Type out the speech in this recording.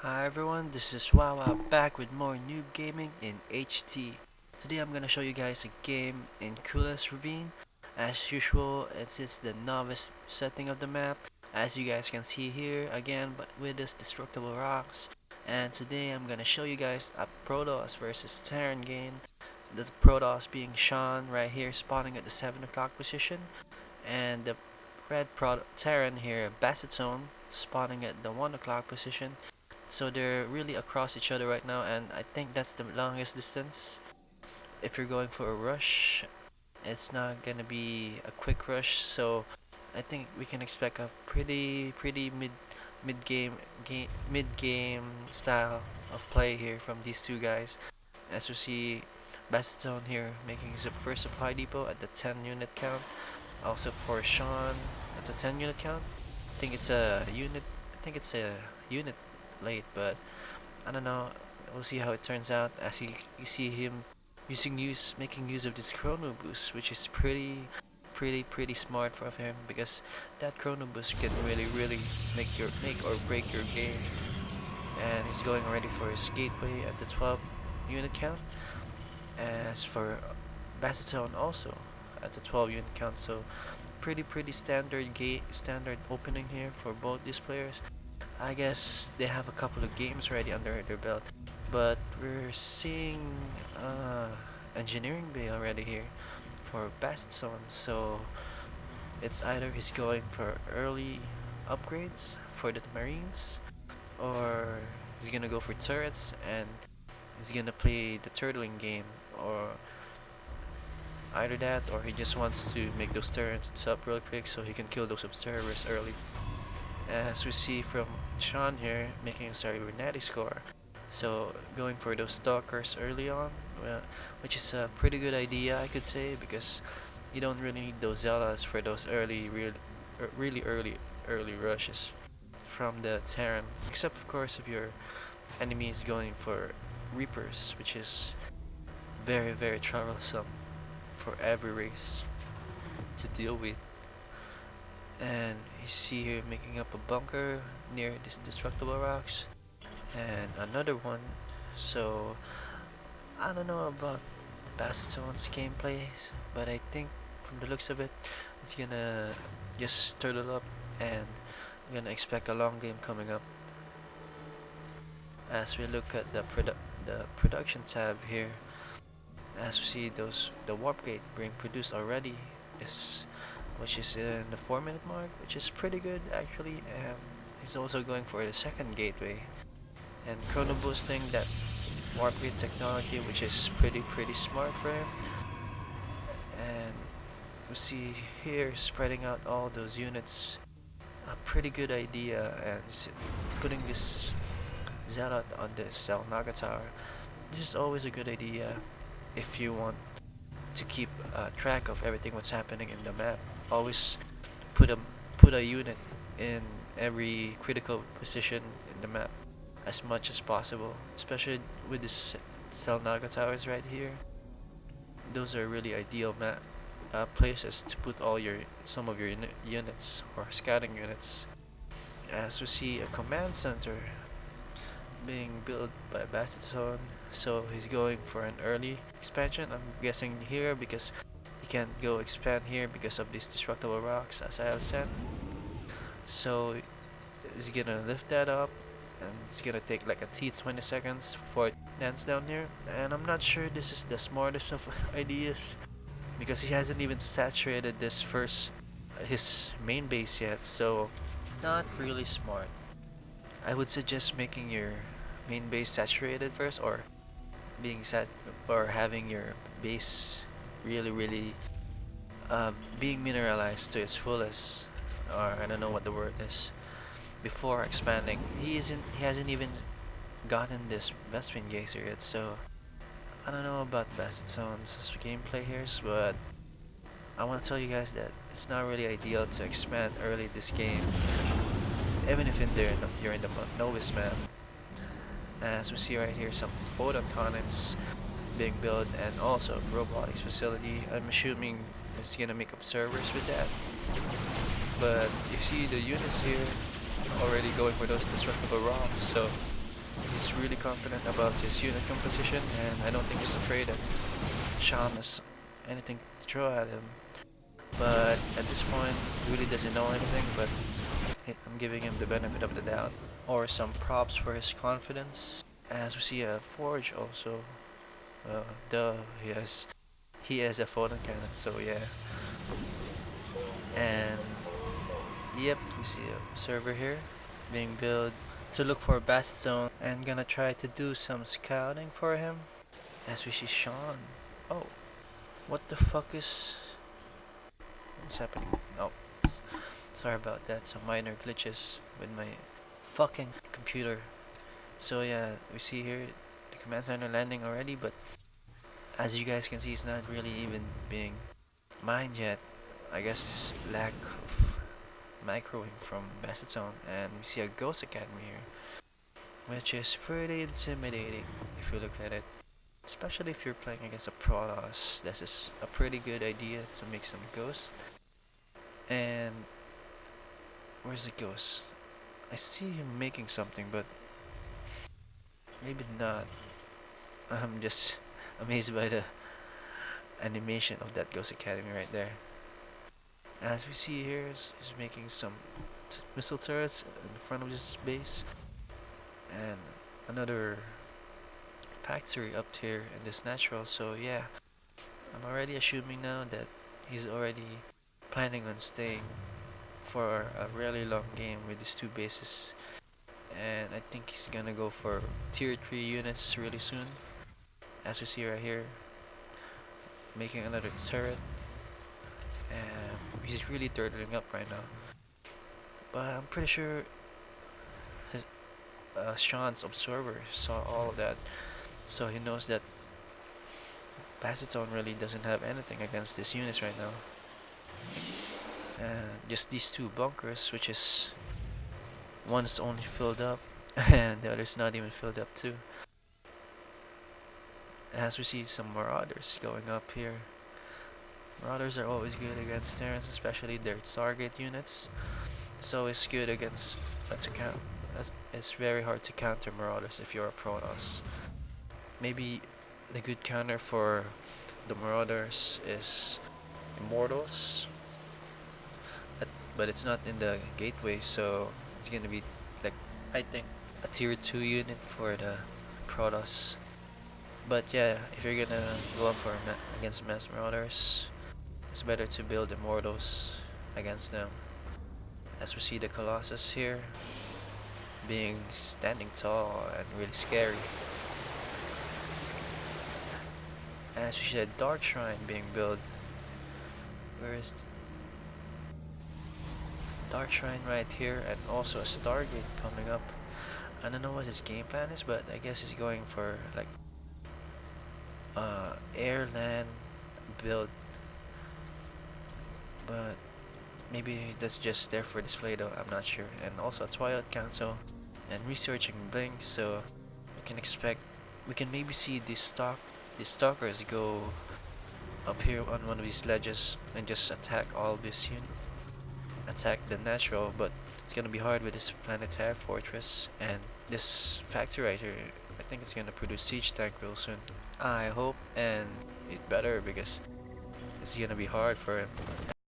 Hi everyone, this is Wawa back with more noob gaming in HT. Today I'm gonna show you guys a game in Kulas Ravine. As usual, it is the novice setting of the map. As you guys can see here again, but with this destructible rocks. And today I'm gonna show you guys a Protoss versus Terran game. The Protoss being Sean right here, spawning at the 7 o'clock position, and the red Terran here, Bassitone, spawning at the 1 o'clock position. So they're really across each other right now, and I think that's the longest distance. If you're going for a rush, it's not gonna be a quick rush, so I think we can expect a pretty mid game style of play here from these two guys. As you see, Bassitone here making his first supply depot at the 10 unit count. Also for Sean at the 10 unit count. I think it's a unit. I think it's a unit late, but I don't know. We'll see how it turns out as you see him making use of this chrono boost, which is pretty smart for him because that chrono boost can really make or break your game. And he's going already for his gateway at the 12 unit count. As for Bassitone also at the 12 unit count, so pretty standard opening here for both these players. I guess they have a couple of games already under their belt, but we're seeing engineering bay already here for Bassitone, so it's either he's going for early upgrades for the Marines, or he's gonna go for turrets and he's gonna play the turtling game, or either that or he just wants to make those turrets up real quick so he can kill those observers early. As we see from Sean here, making a cybernetic score. So going for those stalkers early on, well, which is a pretty good idea I could say, because you don't really need those zealots for those really early rushes from the Terran, except of course if your enemy is going for Reapers, which is very troublesome for every race to deal with. And you see here making up a bunker near these destructible rocks and another one. So I don't know about Bassitone's gameplay, but I think from the looks of it, it's gonna just turtle up, and I'm gonna expect a long game coming up. As we look at the production tab here, as we see the warp gate being produced already, is which is in the 4 minute mark, which is pretty good actually. He's also going for the second gateway and chrono boosting that warp gate technology, which is pretty smart for him. And we see here spreading out all those units, a pretty good idea, and putting this zealot on the Naga tower. This is always a good idea if you want to keep track of everything what's happening in the map. Always put a unit in every critical position in the map as much as possible, especially with this Naga towers right here. Those are really ideal map places to put some of your units or scouting units. As we see a command center being built by Bassitone, so he's going for an early expansion, I'm guessing here, because he can't go expand here because of these destructible rocks, as I have said. So he's gonna lift that up, and it's gonna take like a T20 seconds before it lands down here. And I'm not sure this is the smartest of ideas, because he hasn't even saturated his main base yet, so not really smart. I would suggest making your main base saturated first, or having your base really being mineralized to its fullest, or I don't know what the word is, before expanding. He hasn't even gotten this Vespin Geyser yet, so I don't know about Bassitone's gameplay here, but I want to tell you guys that it's not really ideal to expand early this game, even if you're in the Novice map. As we see right here, some photon cannons being built, and also a robotics facility. I'm assuming it's gonna make observers with that. But you see the units here already going for those destructible rocks, so He's really confident about his unit composition, and I don't think he's afraid that Sean has anything to throw at him. But at this point, he really doesn't know anything, but I'm giving him the benefit of the doubt. Or some props for his confidence. As we see a forge also. Duh, he has a photon cannon, so yeah. And yep, we see a server here being built to look for Bassitone and gonna try to do some scouting for him. As we see Sean. Oh, what the fuck is what's happening? Oh, sorry about that. Some minor glitches with my fucking computer. So yeah, we see here the command center landing already, but as you guys can see, it's not really even being mined yet. I guess lack of microwave from Bassitone, and we see a Ghost Academy here, which is pretty intimidating if you look at it. Especially if you're playing against a Protoss, this is a pretty good idea to make some ghosts. And where's the ghost? I see him making something, but maybe not. I'm just amazed by the animation of that Ghost Academy right there. As we see here, he's making some missile turrets in front of his base, and another factory up here in this natural. So yeah, I'm already assuming now that he's already planning on staying for a really long game with these two bases, and I think he's gonna go for tier 3 units really soon. As we see right here, making another turret, and he's really turtling up right now. But I'm pretty sure his, Sean's observer saw all of that, so he knows that Bassitone really doesn't have anything against these units right now. And just these two bunkers, which is one's only filled up and the other's not even filled up too. As we see some marauders going up here. Marauders are always good against Terrans, especially their target units. It's always good against to count. It's very hard to counter marauders if you're a Protoss. Maybe the good counter for the marauders is Immortals, but it's not in the gateway, so it's gonna be like, I think, a tier 2 unit for the Protoss. But yeah, if you're gonna go up for against mass marauders, it's better to build Immortals against them. As we see the Colossus here being standing tall and really scary. As we see a Dark Shrine being built. Where is Dark Shrine? Right here, and also a Stargate coming up. I don't know what his game plan is, but I guess he's going for like air land build, but maybe that's just there for display though, I'm not sure. And also a Twilight Council and researching Blink, so we can maybe see these stalkers go up here on one of these ledges and just attack all this unit, attack the natural, but it's gonna be hard with this planetary fortress and this factory right here. I think it's gonna produce siege tank real soon. I hope, and it better, because it's gonna be hard for him.